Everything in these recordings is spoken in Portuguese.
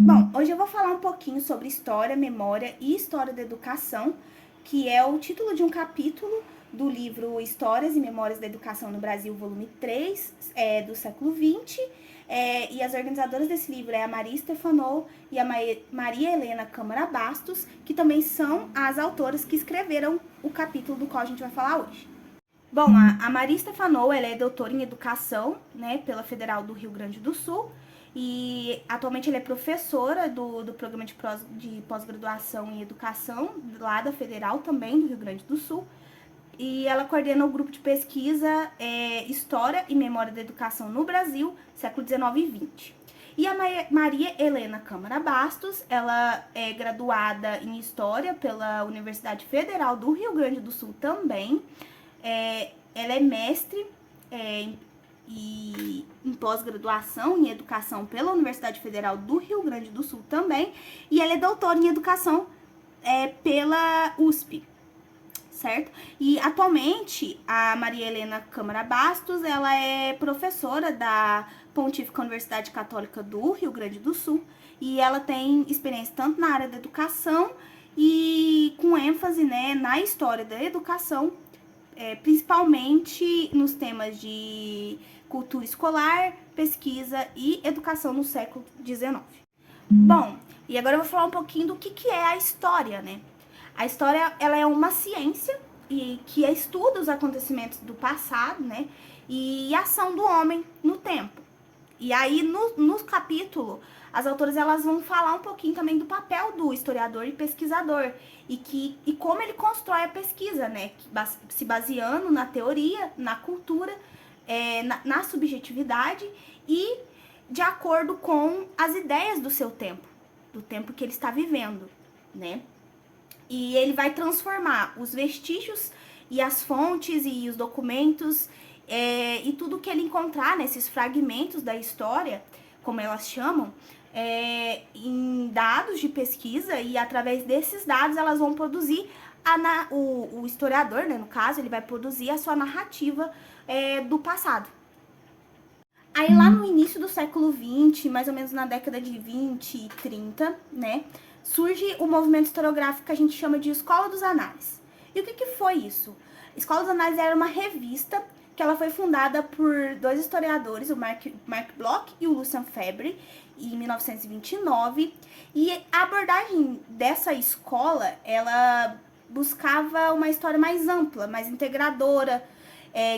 Bom, hoje eu vou falar um pouquinho sobre história, memória e história da educação, que é o título de um capítulo do livro Histórias e Memórias da Educação no Brasil, volume 3, do século XX. E as organizadoras desse livro é a Maria Stefanou e a Maria Helena Câmara Bastos, que também são as autoras que escreveram o capítulo do qual a gente vai falar hoje. Bom, a Maria Stefanou, ela é doutora em educação, né, pela Federal do Rio Grande do Sul, e atualmente ela é professora do programa de pós-graduação em educação, lá da Federal também, do Rio Grande do Sul, e ela coordena o grupo de pesquisa História e Memória da Educação no Brasil, século XIX e XX. E a Maria Helena Câmara Bastos, ela é graduada em História pela Universidade Federal do Rio Grande do Sul também. Ela é mestre em pós-graduação em educação pela Universidade Federal do Rio Grande do Sul também, e ela é doutora em educação pela USP, certo? E atualmente a Maria Helena Câmara Bastos, ela é professora da Pontífica Universidade Católica do Rio Grande do Sul, e ela tem experiência tanto na área da educação e com ênfase, né, na história da educação, principalmente nos temas de cultura escolar, pesquisa e educação no século XIX. Bom, e agora eu vou falar um pouquinho do que é a história, né? A história, ela é uma ciência que estuda os acontecimentos do passado, né? E a ação do homem no tempo. E aí, no capítulo, as autoras elas vão falar um pouquinho também do papel do historiador e pesquisador e como ele constrói a pesquisa, né? Se baseando na teoria, na cultura, na subjetividade e de acordo com as ideias do seu tempo, do tempo que ele está vivendo, né? E ele vai transformar os vestígios e as fontes e os documentos e tudo que ele encontrar nesses fragmentos da história, como elas chamam, em dados de pesquisa, e através desses dados elas vão produzir o historiador, né, no caso, ele vai produzir a sua narrativa do passado. Aí lá no início do século XX, mais ou menos na década de 20 e 30, né, surge o movimento historiográfico que a gente chama de Escola dos Análises. E o que foi isso? Escola dos Análises era uma revista que ela foi fundada por dois historiadores, o Mark Bloch e o Lucian Febvre, em 1929. E a abordagem dessa escola, ela buscava uma história mais ampla, mais integradora,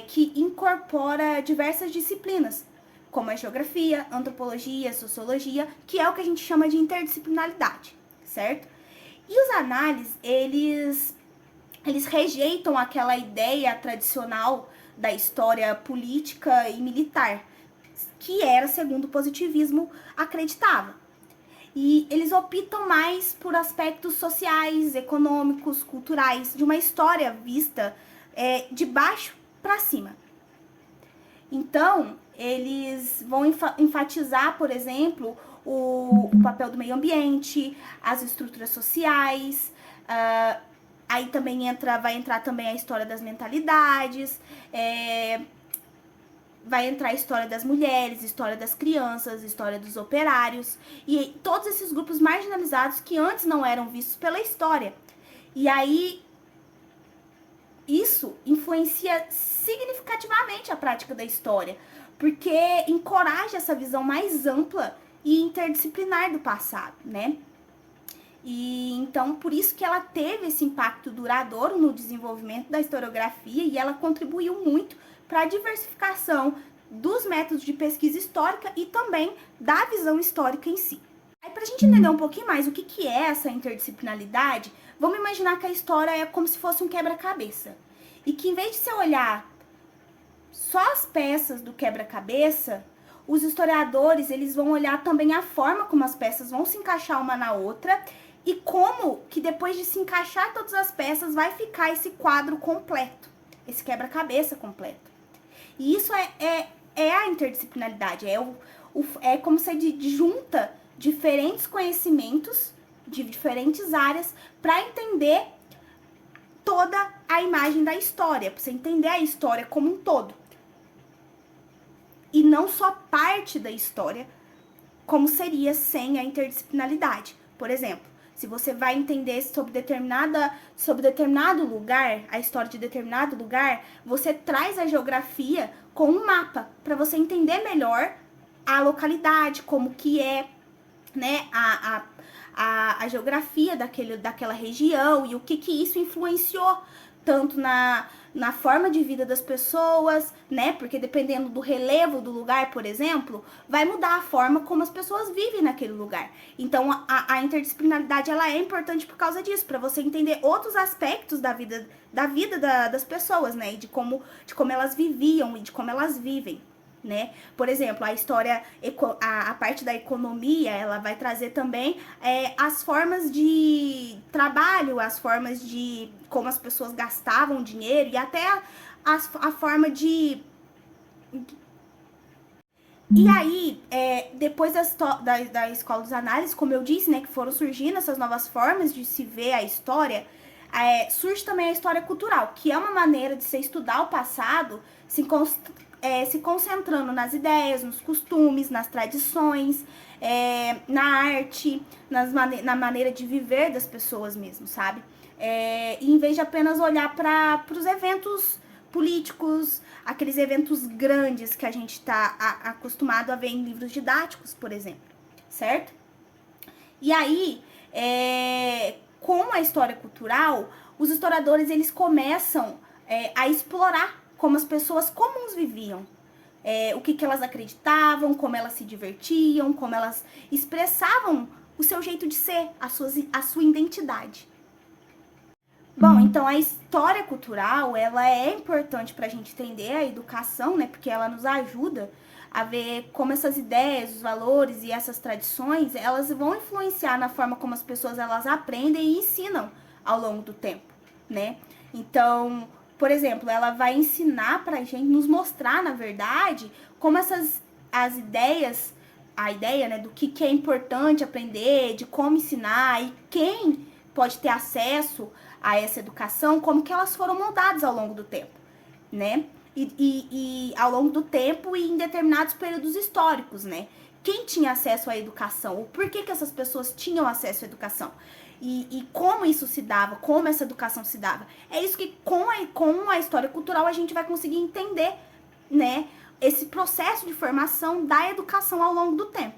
que incorpora diversas disciplinas, como a geografia, antropologia, sociologia, que é o que a gente chama de interdisciplinaridade, certo? E os análises, eles rejeitam aquela ideia tradicional da história política e militar, que era segundo o positivismo acreditava. E eles optam mais por aspectos sociais, econômicos, culturais, de uma história vista de baixo para cima. Então, eles vão enfatizar, por exemplo, o papel do meio ambiente, as estruturas sociais, aí também vai entrar também a história das mentalidades, vai entrar a história das mulheres, história das crianças, história dos operários, e todos esses grupos marginalizados que antes não eram vistos pela história. E aí, isso influencia significativamente a prática da história, porque encoraja essa visão mais ampla e interdisciplinar do passado, né? E então, por isso que ela teve esse impacto duradouro no desenvolvimento da historiografia, e ela contribuiu muito para a diversificação dos métodos de pesquisa histórica e também da visão histórica em si. Aí, para a gente entender um pouquinho mais o que é essa interdisciplinaridade, vamos imaginar que a história é como se fosse um quebra-cabeça. E que, em vez de você olhar só as peças do quebra-cabeça, os historiadores eles vão olhar também a forma como as peças vão se encaixar uma na outra e como que depois de se encaixar todas as peças vai ficar esse quadro completo, esse quebra-cabeça completo. E isso é a interdisciplinaridade, é como se junta diferentes conhecimentos de diferentes áreas para entender toda a imagem da história, para você entender a história como um todo. E não só parte da história como seria sem a interdisciplinaridade. Por exemplo, se você vai entender sobre determinado lugar, a história de determinado lugar, você traz a geografia com um mapa para você entender melhor a localidade, como que é, né, a geografia daquela região e o que isso influenciou tanto na forma de vida das pessoas, né? Porque dependendo do relevo do lugar, por exemplo, vai mudar a forma como as pessoas vivem naquele lugar. Então, a interdisciplinaridade, ela é importante por causa disso, para você entender outros aspectos da vida das pessoas, né? E de como elas viviam e de como elas vivem. Né? Por exemplo, a história, a parte da economia, ela vai trazer também as formas de trabalho, as formas de como as pessoas gastavam dinheiro e até a forma de... E aí, depois da escola dos análises, como eu disse, né, que foram surgindo essas novas formas de se ver a história, surge também a história cultural, que é uma maneira de se estudar o passado, se concentrando nas ideias, nos costumes, nas tradições, na arte, na maneira de viver das pessoas mesmo, sabe? Em vez de apenas olhar para os eventos políticos, aqueles eventos grandes que a gente está acostumado a ver em livros didáticos, por exemplo, certo? E aí, com a história cultural, os historiadores eles começam a explorar como as pessoas comuns viviam, o que elas acreditavam, como elas se divertiam, como elas expressavam o seu jeito de ser, a sua identidade. Bom, então a história cultural, ela é importante para a gente entender a educação, né? Porque ela nos ajuda a ver como essas ideias, os valores e essas tradições, elas vão influenciar na forma como as pessoas elas aprendem e ensinam ao longo do tempo, né? Então, por exemplo, ela vai ensinar pra gente, nos mostrar, na verdade, como as ideias, a ideia, né, do que é importante aprender, de como ensinar e quem pode ter acesso a essa educação, como que elas foram moldadas ao longo do tempo, né? E ao longo do tempo e em determinados períodos históricos, né? Quem tinha acesso à educação? O porquê que essas pessoas tinham acesso à educação? E como isso se dava, como essa educação se dava. É isso que com a história cultural a gente vai conseguir entender, né, esse processo de formação da educação ao longo do tempo.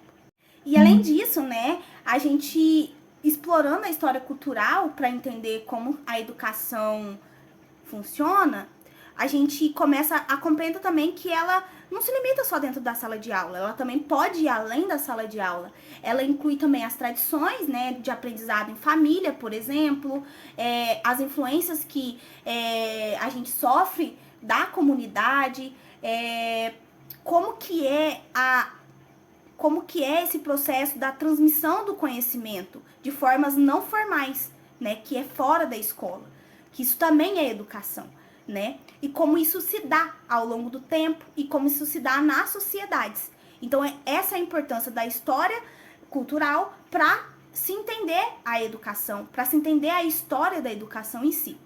E além disso, né, a gente explorando a história cultural para entender como a educação funciona, a gente começa a compreender também que ela não se limita só dentro da sala de aula, ela também pode ir além da sala de aula. Ela inclui também as tradições, né, de aprendizado em família, por exemplo, as influências que a gente sofre da comunidade, como que é esse processo da transmissão do conhecimento de formas não formais, né, que é fora da escola, que isso também é educação, né, e como isso se dá ao longo do tempo e como isso se dá nas sociedades. Então, essa é a importância da história cultural para se entender a educação, para se entender a história da educação em si.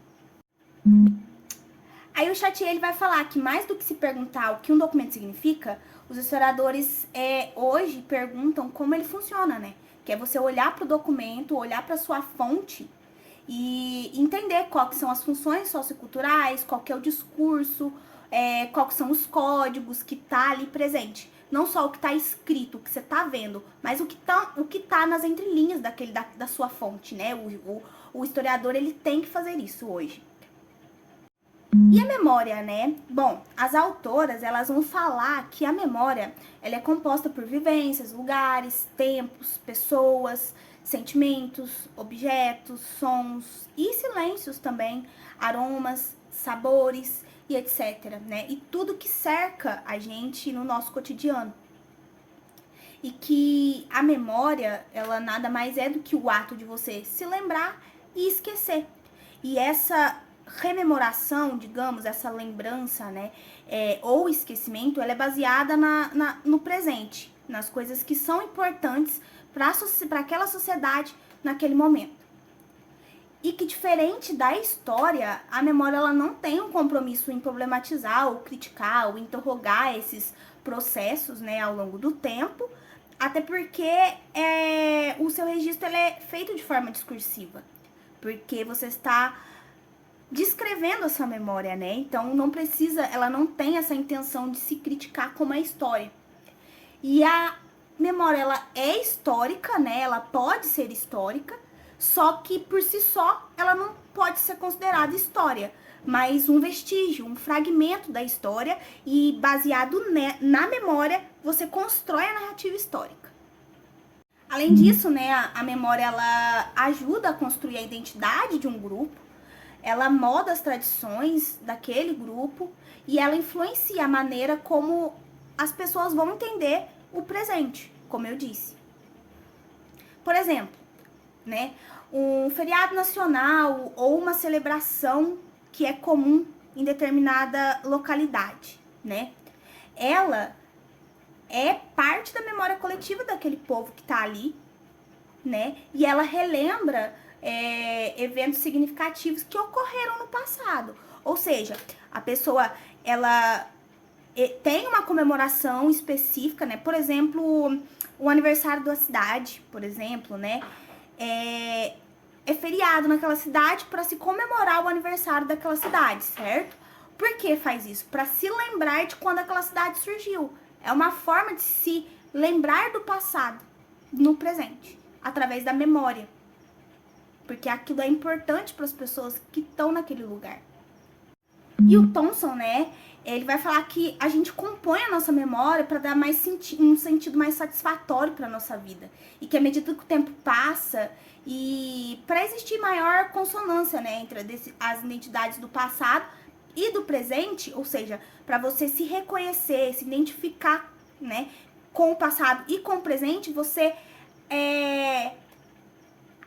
Aí o Chartier ele vai falar que mais do que se perguntar o que um documento significa, os historiadores hoje perguntam como ele funciona, né? Que é você olhar para o documento, olhar para sua fonte e entender quais são as funções socioculturais, qual que é o discurso, quais são os códigos que tá ali presente. Não só o que tá escrito, o que você tá vendo, mas o que tá nas entrelinhas da sua fonte, né? O historiador ele tem que fazer isso hoje. E a memória, né? Bom, as autoras, elas vão falar que a memória, ela é composta por vivências, lugares, tempos, pessoas, sentimentos, objetos, sons e silêncios também, aromas, sabores e etc, né? E tudo que cerca a gente no nosso cotidiano. E que a memória, ela nada mais é do que o ato de você se lembrar e esquecer. E essa rememoração, digamos, essa lembrança, né, ou esquecimento, ela é baseada no presente, nas coisas que são importantes para aquela sociedade naquele momento. E que, diferente da história, a memória ela não tem um compromisso em problematizar ou criticar ou interrogar esses processos, né, ao longo do tempo, Até porque o seu registro ele é feito de forma discursiva. Porque você está descrevendo a sua memória, né? Então não precisa, ela não tem essa intenção de se criticar como a história. E a memória, ela é histórica, né? Ela pode ser histórica, só que por si só ela não pode ser considerada história, mas um vestígio, um fragmento da história, e baseado na memória você constrói a narrativa histórica. Além disso, né, a memória ela ajuda a construir a identidade de um grupo, ela molda as tradições daquele grupo e ela influencia a maneira como as pessoas vão entender o presente, como eu disse. Por exemplo, né, um feriado nacional ou uma celebração que é comum em determinada localidade, né? Ela é parte da memória coletiva daquele povo que tá ali, né? E ela relembra eventos significativos que ocorreram no passado. Ou seja, a pessoa, ela tem uma comemoração específica, né? Por exemplo, o aniversário da cidade, por exemplo, né? É feriado naquela cidade para se comemorar o aniversário daquela cidade, certo? Por que faz isso? Para se lembrar de quando aquela cidade surgiu. É uma forma de se lembrar do passado no presente, através da memória. Porque aquilo é importante para as pessoas que estão naquele lugar. E o Thomson, né, ele vai falar que a gente compõe a nossa memória para dar um sentido mais satisfatório para nossa vida. E que à medida que o tempo passa, e para existir maior consonância, né, entre as identidades do passado e do presente, ou seja, para você se reconhecer, se identificar, né, com o passado e com o presente, você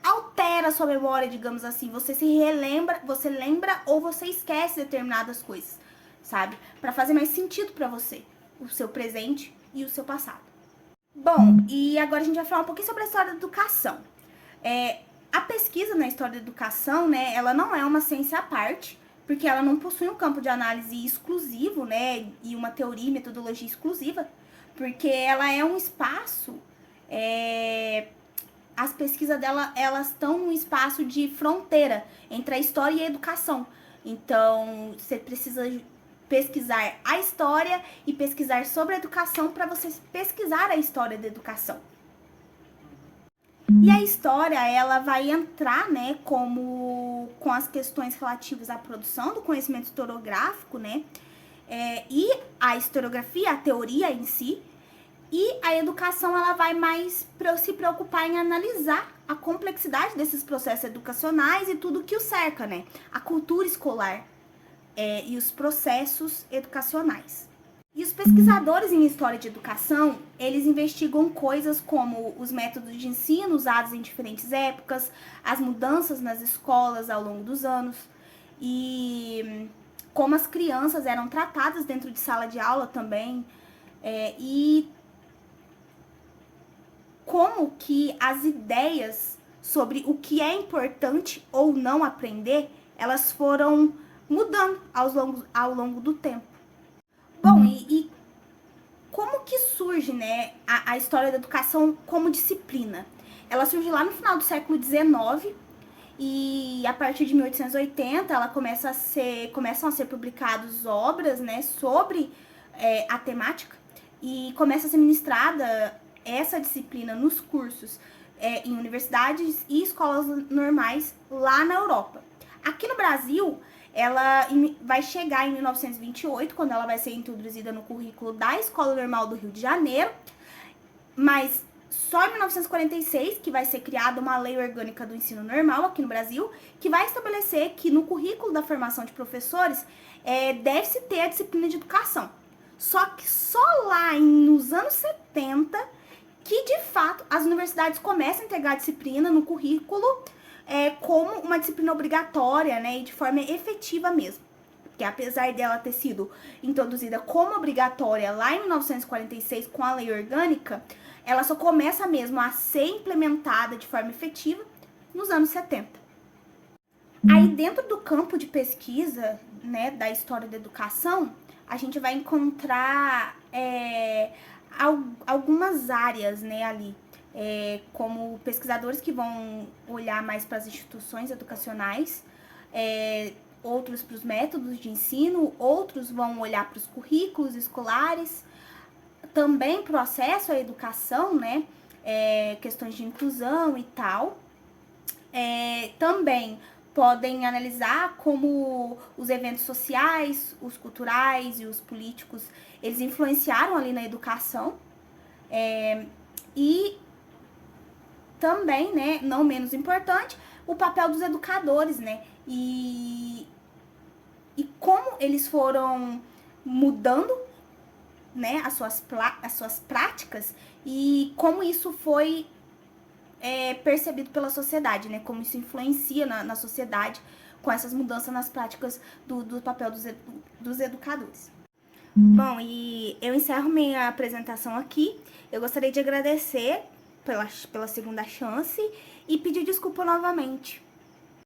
altera a sua memória, digamos assim. Você se relembra, você lembra ou você esquece determinadas coisas, sabe? Para fazer mais sentido para você, o seu presente e o seu passado. Bom, e agora a gente vai falar um pouquinho sobre a história da educação. A pesquisa na história da educação, né, ela não é uma ciência à parte, porque ela não possui um campo de análise exclusivo, né, e uma teoria e metodologia exclusiva, porque ela é um espaço, as pesquisas dela, elas estão num espaço de fronteira entre a história e a educação. Então, você precisa pesquisar a história e pesquisar sobre a educação para você pesquisar a história da educação. E a história, ela vai entrar, né, com as questões relativas à produção do conhecimento historiográfico, né, e a historiografia, a teoria em si, e a educação, ela vai mais se preocupar em analisar a complexidade desses processos educacionais e tudo que o cerca, né, a cultura escolar e os processos educacionais. E os pesquisadores em história de educação, eles investigam coisas como os métodos de ensino usados em diferentes épocas, as mudanças nas escolas ao longo dos anos, e como as crianças eram tratadas dentro de sala de aula também, e como que as ideias sobre o que é importante ou não aprender, elas foram mudando ao longo do tempo. Bom, e como que surge, né, a história da educação como disciplina? Ela surge lá no final do século XIX e a partir de 1880 ela começam a ser publicadas obras, né, sobre a temática e começa a ser ministrada essa disciplina nos cursos em universidades e escolas normais lá na Europa. Aqui no Brasil, ela vai chegar em 1928, quando ela vai ser introduzida no currículo da Escola Normal do Rio de Janeiro, mas só em 1946 que vai ser criada uma lei orgânica do ensino normal aqui no Brasil, que vai estabelecer que no currículo da formação de professores deve-se ter a disciplina de educação. Só que só lá nos anos 70 que, de fato, as universidades começam a integrar a disciplina no currículo como uma disciplina obrigatória, né, e de forma efetiva mesmo. Porque apesar dela ter sido introduzida como obrigatória lá em 1946 com a lei orgânica, ela só começa mesmo a ser implementada de forma efetiva nos anos 70. Aí dentro do campo de pesquisa, né, da história da educação, a gente vai encontrar algumas áreas, né, ali, como pesquisadores que vão olhar mais para as instituições educacionais, outros para os métodos de ensino, outros vão olhar para os currículos escolares, também para o acesso à educação, né, questões de inclusão e tal. Também podem analisar como os eventos sociais, os culturais e os políticos, eles influenciaram ali na educação. E também, né, não menos importante, o papel dos educadores, né, e como eles foram mudando, né, as suas práticas e como isso foi percebido pela sociedade, né, como isso influencia na sociedade com essas mudanças nas práticas do papel dos educadores. Bom, e eu encerro minha apresentação aqui. Eu gostaria de agradecer pela segunda chance e pedir desculpa novamente.